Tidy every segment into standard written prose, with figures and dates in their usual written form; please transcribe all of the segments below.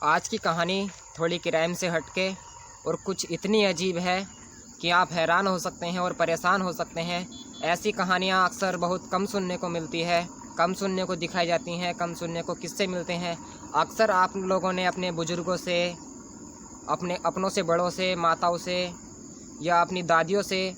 आज की कहानी थोड़ी क्राइम से हटके और कुछ इतनी अजीब है कि आप हैरान हो सकते हैं और परेशान हो सकते हैं। ऐसी कहानियाँ अक्सर बहुत कम सुनने को मिलती है, कम सुनने को दिखाई जाती हैं, कम सुनने को किस्से मिलते हैं। अक्सर आप लोगों ने अपने बुज़ुर्गों से, अपने अपनों से, बड़ों से, माताओं से या अपनी दादियों से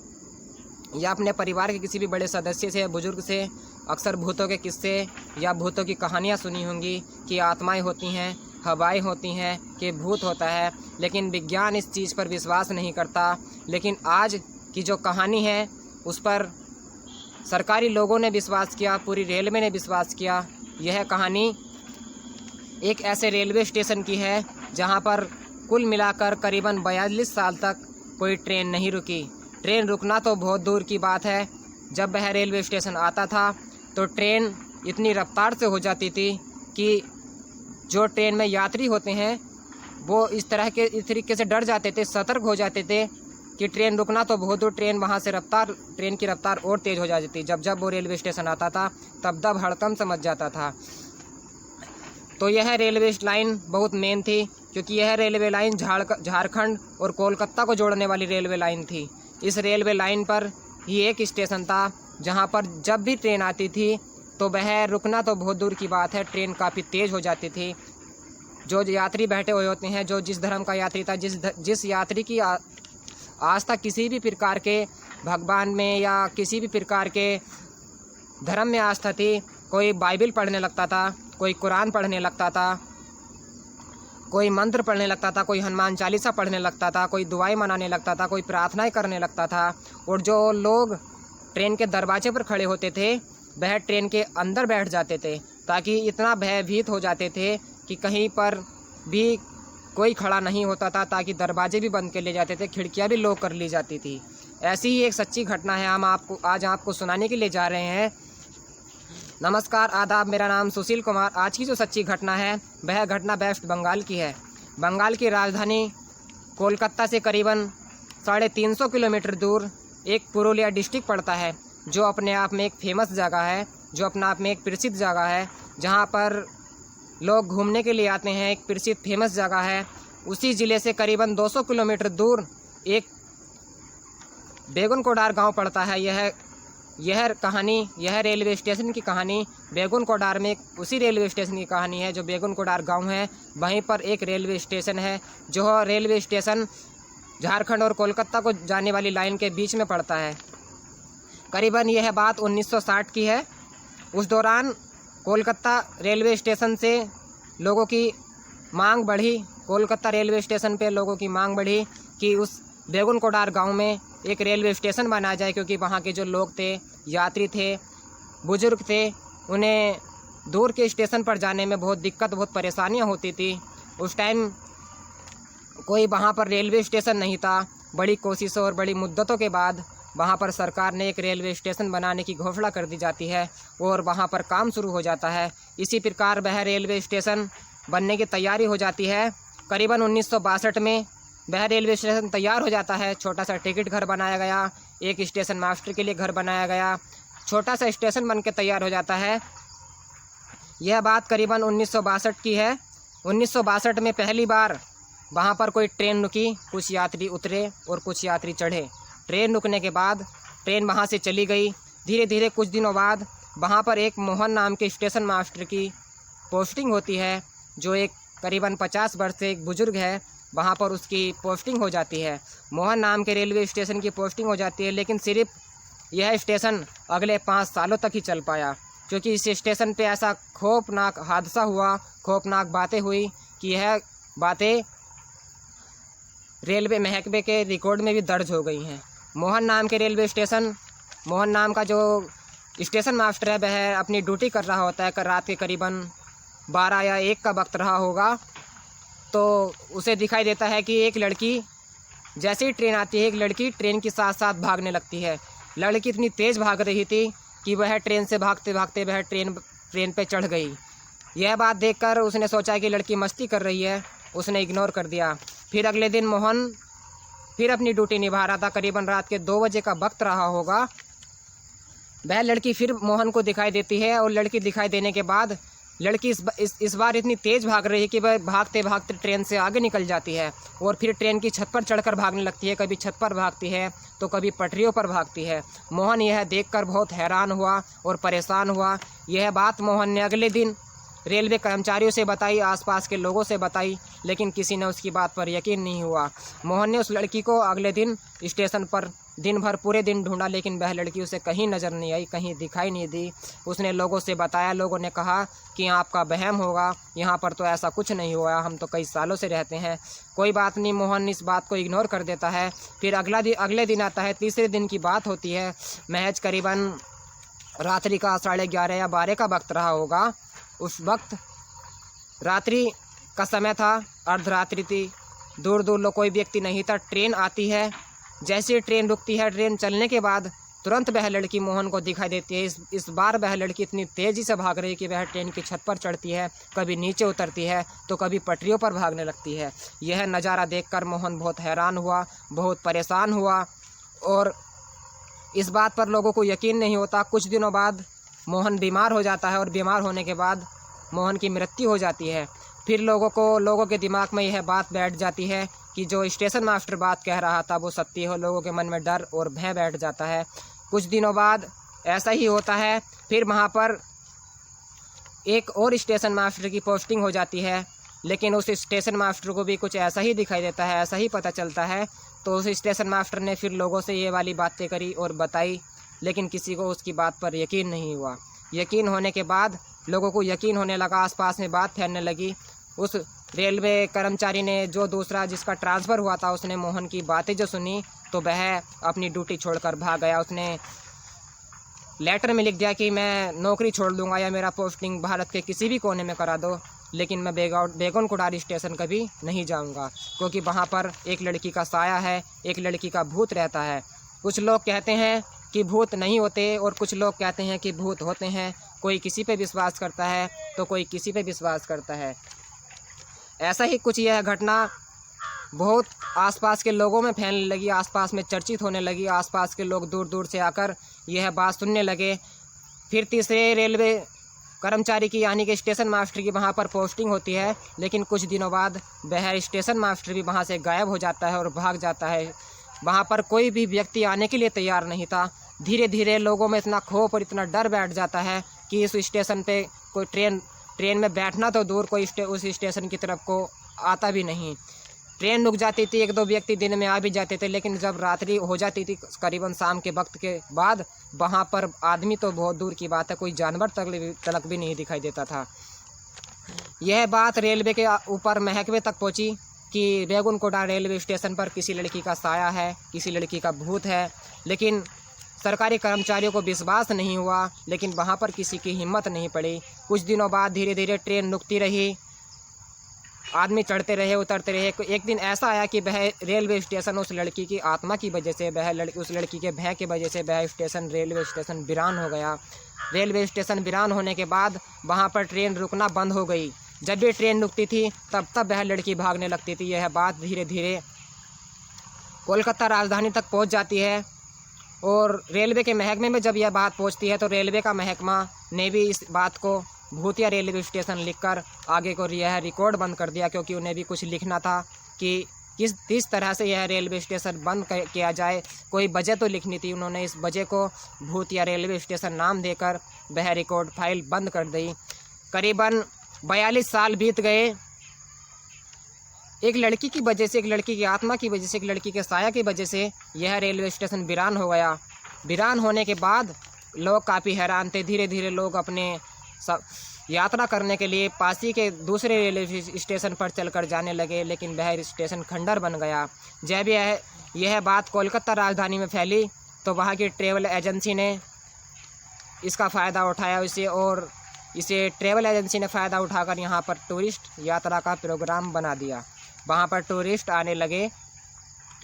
या अपने परिवार के किसी भी बड़े सदस्य से, बुज़ुर्ग से अक्सर भूतों के किस्से या भूतों की कहानियाँ सुनी होंगी कि आत्माएं होती हैं, हवाएं होती हैं, कि भूत होता है। लेकिन विज्ञान इस चीज़ पर विश्वास नहीं करता। लेकिन आज की जो कहानी है उस पर सरकारी लोगों ने विश्वास किया, पूरी रेलवे ने विश्वास किया। यह कहानी एक ऐसे रेलवे स्टेशन की है जहां पर कुल मिलाकर करीबन 42 साल तक कोई ट्रेन नहीं रुकी। ट्रेन रुकना तो बहुत दूर की बात है। जब वह रेलवे स्टेशन आता था तो ट्रेन इतनी रफ्तार से हो जाती थी कि जो ट्रेन में यात्री होते हैं वो इस तरीके से डर जाते थे, सतर्क हो जाते थे कि ट्रेन रुकना तो बहुत दूर, ट्रेन वहाँ से ट्रेन की रफ्तार और तेज़ हो जाती थी। जब वो रेलवे स्टेशन आता था तब हड़कंप समझ जाता था। तो यह रेलवे लाइन बहुत मेन थी, क्योंकि यह रेलवे लाइन झारखंड और कोलकाता को जोड़ने वाली रेलवे लाइन थी। इस रेलवे लाइन पर ही एक स्टेशन था जहाँ पर जब भी ट्रेन आती थी तो वह रुकना तो बहुत दूर की बात है, ट्रेन काफ़ी तेज़ हो जाती थी। जो यात्री बैठे हुए होते हैं, जो जिस धर्म का यात्री था, जिस यात्री की आस्था किसी भी प्रकार के भगवान में या किसी भी प्रकार के धर्म में आस्था थी, कोई बाइबल पढ़ने लगता था, कोई कुरान पढ़ने लगता था, कोई मंत्र पढ़ने लगता था, कोई हनुमान चालीसा पढ़ने लगता था, कोई दुआएं मनाने लगता था, कोई प्रार्थनाएं करने लगता था। और जो लोग ट्रेन के दरवाजे पर खड़े होते थे वह ट्रेन के अंदर बैठ जाते थे, ताकि इतना भयभीत हो जाते थे कि कहीं पर भी कोई खड़ा नहीं होता था, ताकि दरवाजे भी बंद कर लिए जाते थे, खिड़कियां भी लॉक कर ली जाती थी। ऐसी ही एक सच्ची घटना है हम आज आपको सुनाने के लिए जा रहे हैं। नमस्कार, आदाब, मेरा नाम सुशील कुमार। आज की जो सच्ची घटना है वह घटना वेस्ट बंगाल की है। बंगाल की राजधानी कोलकाता से करीबन 350 किलोमीटर दूर एक पुरुलिया डिस्ट्रिक्ट पड़ता है, जो अपने आप में एक फेमस जगह है, जो अपने आप में एक प्रसिद्ध जगह है, जहाँ पर लोग घूमने के लिए आते हैं। एक प्रसिद्ध फेमस जगह है। उसी ज़िले से करीबन 200 किलोमीटर दूर एक बेगुनकोडार गांव पड़ता है। यह रेलवे स्टेशन की कहानी बेगुनकोडार में उसी रेलवे स्टेशन की कहानी है जो बेगुनकोडार गांव है। वहीं पर एक रेलवे स्टेशन है, जो रेलवे स्टेशन झारखंड और कोलकाता को जाने वाली लाइन के बीच में पड़ता है। करीबन यह बात 1960 की है। उस दौरान कोलकाता रेलवे स्टेशन से लोगों की मांग बढ़ी, कोलकाता रेलवे स्टेशन पे लोगों की मांग बढ़ी कि उस बेगुनकोडार गांव में एक रेलवे स्टेशन बनाया जाए, क्योंकि वहाँ के जो लोग थे, यात्री थे, बुजुर्ग थे, उन्हें दूर के स्टेशन पर जाने में बहुत दिक्कत, बहुत परेशानियाँ होती थी। उस टाइम कोई वहाँ पर रेलवे स्टेशन नहीं था। बड़ी कोशिशों और बड़ी मुद्दतों के बाद वहाँ पर सरकार ने एक रेलवे स्टेशन बनाने की घोषणा कर दी जाती है और वहाँ पर काम शुरू हो जाता है। इसी प्रकार वह रेलवे स्टेशन बनने की तैयारी हो जाती है। करीबन 1962 में वह रेलवे स्टेशन तैयार हो जाता है। छोटा सा टिकट घर बनाया गया, एक स्टेशन मास्टर के लिए घर बनाया गया, छोटा सा स्टेशन बन के तैयार हो जाता है। यह बात करीबन 1962 की है। 1962 में पहली बार वहाँ पर कोई ट्रेन रुकी, कुछ यात्री उतरे और कुछ यात्री चढ़े। ट्रेन रुकने के बाद ट्रेन वहाँ से चली गई। धीरे धीरे कुछ दिनों बाद वहाँ पर एक मोहन नाम के स्टेशन मास्टर की पोस्टिंग होती है, जो एक करीबन 50 वर्ष से एक बुज़ुर्ग है। वहाँ पर उसकी पोस्टिंग हो जाती है। मोहन नाम के रेलवे स्टेशन की पोस्टिंग हो जाती है, लेकिन सिर्फ यह स्टेशन अगले 5 सालों तक ही चल पाया, क्योंकि इस स्टेशन पे ऐसा खौफनाक हादसा हुआ, खौफनाक बातें हुई कि यह बातें रेलवे महकमे के रिकॉर्ड में भी दर्ज हो गई हैं। मोहन नाम का जो स्टेशन मास्टर है वह अपनी ड्यूटी कर रहा होता है। रात के करीबन 12 या 1 का वक्त रहा होगा, तो उसे दिखाई देता है कि एक लड़की, जैसे ही ट्रेन आती है, एक लड़की ट्रेन के साथ साथ भागने लगती है। लड़की इतनी तेज़ भाग रही थी कि वह ट्रेन से भागते भागते वह ट्रेन पे चढ़ गई। यह बात देखकर उसने सोचा कि लड़की मस्ती कर रही है, उसने इग्नोर कर दिया। फिर अगले दिन मोहन फिर अपनी ड्यूटी निभा रहा था। करीबन रात के 2 बजे का वक्त रहा होगा। वह लड़की फिर मोहन को दिखाई देती है और लड़की दिखाई देने के बाद लड़की इस बार इतनी तेज़ भाग रही है कि वह भागते भागते ट्रेन से आगे निकल जाती है और फिर ट्रेन की छत पर चढ़कर भागने लगती है। कभी छत पर भागती है तो कभी पटरियों पर भागती है। मोहन यह देखकर बहुत हैरान हुआ और परेशान हुआ। यह बात मोहन ने अगले दिन रेलवे कर्मचारियों से बताई, आसपास के लोगों से बताई, लेकिन किसी ने उसकी बात पर यकीन नहीं हुआ। मोहन ने उस लड़की को अगले दिन स्टेशन पर दिन भर पूरे दिन ढूंढा, लेकिन वह लड़की उसे कहीं नज़र नहीं आई, कहीं दिखाई नहीं दी। उसने लोगों से बताया, लोगों ने कहा कि आपका वहम होगा, यहाँ पर तो ऐसा कुछ नहीं हुआ, हम तो कई सालों से रहते हैं। कोई बात नहीं, मोहन इस बात को इग्नोर कर देता है। फिर अगले दिन आता है, तीसरे दिन की बात होती है। महज करीबन रात्रि का 11:30 या 12 का वक्त रहा होगा। उस वक्त रात्रि का समय था, अर्धरात्रि थी। दूर दूर लोग कोई व्यक्ति नहीं था। ट्रेन आती है, जैसे ही ट्रेन रुकती है, ट्रेन चलने के बाद तुरंत वह लड़की मोहन को दिखाई देती है। इस बार वह लड़की इतनी तेज़ी से भाग रही है कि वह ट्रेन की छत पर चढ़ती है, कभी नीचे उतरती है तो कभी पटरियों पर भागने लगती है। यह नज़ारा देखकर मोहन बहुत हैरान हुआ, बहुत परेशान हुआ और इस बात पर लोगों को यकीन नहीं होता। कुछ दिनों बाद मोहन बीमार हो जाता है और बीमार होने के बाद मोहन की मृत्यु हो जाती है। फिर लोगों के दिमाग में यह बात बैठ जाती है कि जो स्टेशन मास्टर बात कह रहा था वो सत्य हो। लोगों के मन में डर और भय बैठ जाता है। कुछ दिनों बाद ऐसा ही होता है। फिर वहाँ पर एक और स्टेशन मास्टर की पोस्टिंग हो जाती है, लेकिन उस स्टेशन मास्टर को भी कुछ ऐसा ही दिखाई देता है, ऐसा ही पता चलता है। तो उस स्टेशन मास्टर ने फिर लोगों से ये वाली बातें करी और बताई, लेकिन किसी को उसकी बात पर यकीन नहीं हुआ। यकीन होने के बाद लोगों को यकीन होने लगा, आसपास में बात फैलने लगी। उस रेलवे कर्मचारी ने, जो दूसरा जिसका ट्रांसफ़र हुआ था, उसने मोहन की बातें जो सुनी तो वह अपनी ड्यूटी छोड़कर भाग गया। उसने लेटर में लिख दिया कि मैं नौकरी छोड़ दूंगा या मेरा पोस्टिंग भारत के किसी भी कोने में करा दो, लेकिन मैं बेगुन कोठारी स्टेशन कभी नहीं जाऊंगा, क्योंकि वहाँ पर एक लड़की का साया है, एक लड़की का भूत रहता है। कुछ लोग कहते हैं कि भूत नहीं होते और कुछ लोग कहते हैं कि भूत होते हैं। कोई किसी पे विश्वास करता है तो कोई किसी पे विश्वास करता है। ऐसा ही कुछ यह घटना बहुत आसपास के लोगों में फैलने लगी, आसपास में चर्चित होने लगी। आसपास के लोग दूर दूर से आकर यह बात सुनने लगे। फिर तीसरे रेलवे कर्मचारी की, यानी कि स्टेशन मास्टर की वहाँ पर पोस्टिंग होती है, लेकिन कुछ दिनों बाद वह स्टेशन मास्टर भी वहाँ से गायब हो जाता है और भाग जाता है। वहाँ पर कोई भी व्यक्ति आने के लिए तैयार नहीं था। धीरे धीरे लोगों में इतना खौफ और इतना डर बैठ जाता है कि इस स्टेशन पे कोई ट्रेन में बैठना तो दूर, कोई उस स्टेशन की तरफ को आता भी नहीं। ट्रेन रुक जाती थी, एक दो व्यक्ति दिन में आ भी जाते थे, लेकिन जब रात्रि हो जाती थी करीबन शाम के वक्त के बाद, वहाँ पर आदमी तो बहुत दूर की बात है, कोई जानवर तलक भी नहीं दिखाई देता था। यह बात रेलवे के ऊपर महकमे तक पहुँची कि बेगुनकोटा रेलवे स्टेशन पर किसी लड़की का साया है, किसी लड़की का भूत है, लेकिन सरकारी कर्मचारियों को विश्वास नहीं हुआ, लेकिन वहाँ पर किसी की हिम्मत नहीं पड़ी। कुछ दिनों बाद धीरे धीरे ट्रेन रुकती रही, आदमी चढ़ते रहे, उतरते रहे। एक दिन ऐसा आया कि वह रेलवे स्टेशन उस लड़की की आत्मा की वजह से, उस लड़की के भय की वजह से वह रेलवे स्टेशन वीरान हो गया। रेलवे स्टेशन वीरान होने के बाद वहाँ पर ट्रेन रुकना बंद हो गई। जब भी ट्रेन रुकती थी तब वह लड़की भागने लगती थी। यह बात धीरे धीरे कोलकाता राजधानी तक पहुँच जाती है और रेलवे के महकमे में जब यह बात पहुँचती है तो रेलवे का महकमा ने भी इस बात को भूतिया रेलवे स्टेशन लिखकर आगे को यह रिकॉर्ड बंद कर दिया, क्योंकि उन्हें भी कुछ लिखना था कि किस तरह से यह रेलवे स्टेशन बंद किया जाए। कोई वजह तो लिखनी थी। उन्होंने इस वजह को भूतिया रेलवे स्टेशन नाम देकर वह रिकॉर्ड फाइल बंद कर दी। करीबन 42 साल बीत गए। एक लड़की की वजह से, एक लड़की की आत्मा की वजह से, एक लड़की के साया की वजह से यह रेलवे स्टेशन वीरान हो गया। वीरान होने के बाद लोग काफ़ी हैरान थे। धीरे धीरे लोग अपने यात्रा करने के लिए पासी के दूसरे रेलवे स्टेशन पर चलकर जाने लगे, लेकिन वह स्टेशन खंडर बन गया। जब यह बात कोलकाता राजधानी में फैली तो वहाँ की ट्रैवल एजेंसी ने इसका फ़ायदा उठाया इसे ट्रैवल एजेंसी ने फ़ायदा उठाकर यहाँ पर टूरिस्ट यात्रा का प्रोग्राम बना दिया। वहाँ पर टूरिस्ट आने लगे,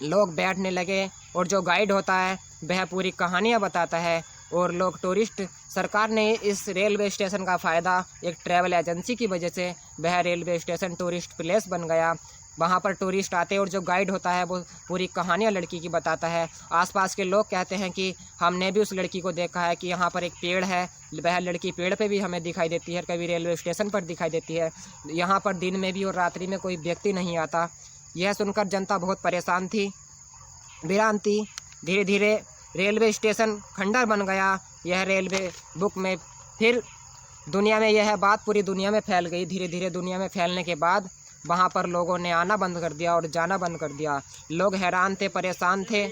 लोग बैठने लगे और जो गाइड होता है वह पूरी कहानियाँ बताता है और लोग टूरिस्ट, सरकार ने इस रेलवे स्टेशन का फ़ायदा एक ट्रैवल एजेंसी की वजह से वह रेलवे स्टेशन टूरिस्ट प्लेस बन गया। वहाँ पर टूरिस्ट आते हैं और जो गाइड होता है वो पूरी कहानियाँ लड़की की बताता है। आसपास के लोग कहते हैं कि हमने भी उस लड़की को देखा है कि यहाँ पर एक पेड़ है, वह लड़की पेड़ पे भी हमें दिखाई देती है, कभी रेलवे स्टेशन पर दिखाई देती है। यहाँ पर दिन में भी और रात्रि में कोई व्यक्ति नहीं आता। यह सुनकर जनता बहुत परेशान थी, वीरान थी। धीरे धीरे रेलवे स्टेशन खंडर बन गया। यह रेलवे बुक में फिर दुनिया में यह बात पूरी दुनिया में फैल गई। धीरे धीरे दुनिया में फैलने के बाद वहाँ पर लोगों ने आना बंद कर दिया और जाना बंद कर दिया। लोग हैरान थे, परेशान थे।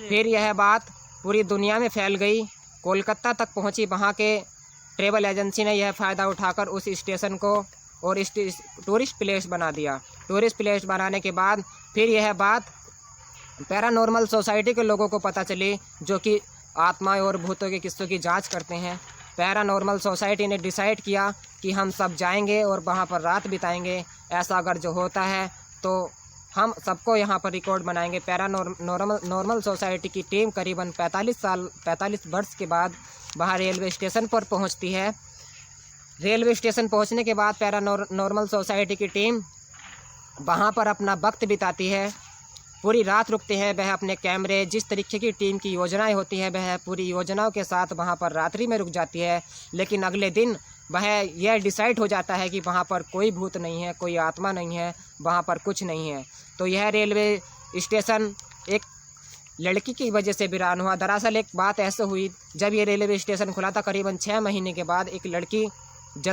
फिर यह बात पूरी दुनिया में फैल गई, कोलकाता तक पहुँची। वहाँ के ट्रेवल एजेंसी ने यह फ़ायदा उठाकर उस स्टेशन को और टूरिस्ट प्लेस बना दिया। टूरिस्ट प्लेस बनाने के बाद फिर यह बात पैरानॉर्मल सोसाइटी के लोगों को पता चली, जो कि आत्मा और भूतों के किस्सों की जांच करते हैं। पैरानॉर्मल सोसाइटी ने डिसाइड किया कि हम सब जाएंगे और वहाँ पर रात बिताएंगे। ऐसा अगर जो होता है तो हम सबको यहाँ पर रिकॉर्ड बनाएंगे। नॉर्मल सोसाइटी की टीम करीबन 45 वर्ष के बाद वहाँ रेलवे स्टेशन पर पहुँचती है। रेलवे स्टेशन पहुँचने के बाद पैरानॉर्मल सोसाइटी की टीम वहाँ पर अपना वक्त बिताती है, पूरी रात रुकते हैं। वह अपने कैमरे, जिस तरीके की टीम की योजनाएं होती हैं, वह पूरी योजनाओं के साथ वहाँ पर रात्रि में रुक जाती है। लेकिन अगले दिन वह यह डिसाइड हो जाता है कि वहाँ पर कोई भूत नहीं है, कोई आत्मा नहीं है, वहाँ पर कुछ नहीं है। तो यह रेलवे स्टेशन एक लड़की की वजह से वीरान हुआ। दरअसल एक बात ऐसे हुई, जब ये रेलवे स्टेशन खुला था करीबन 6 महीने के बाद एक लड़की जल्दी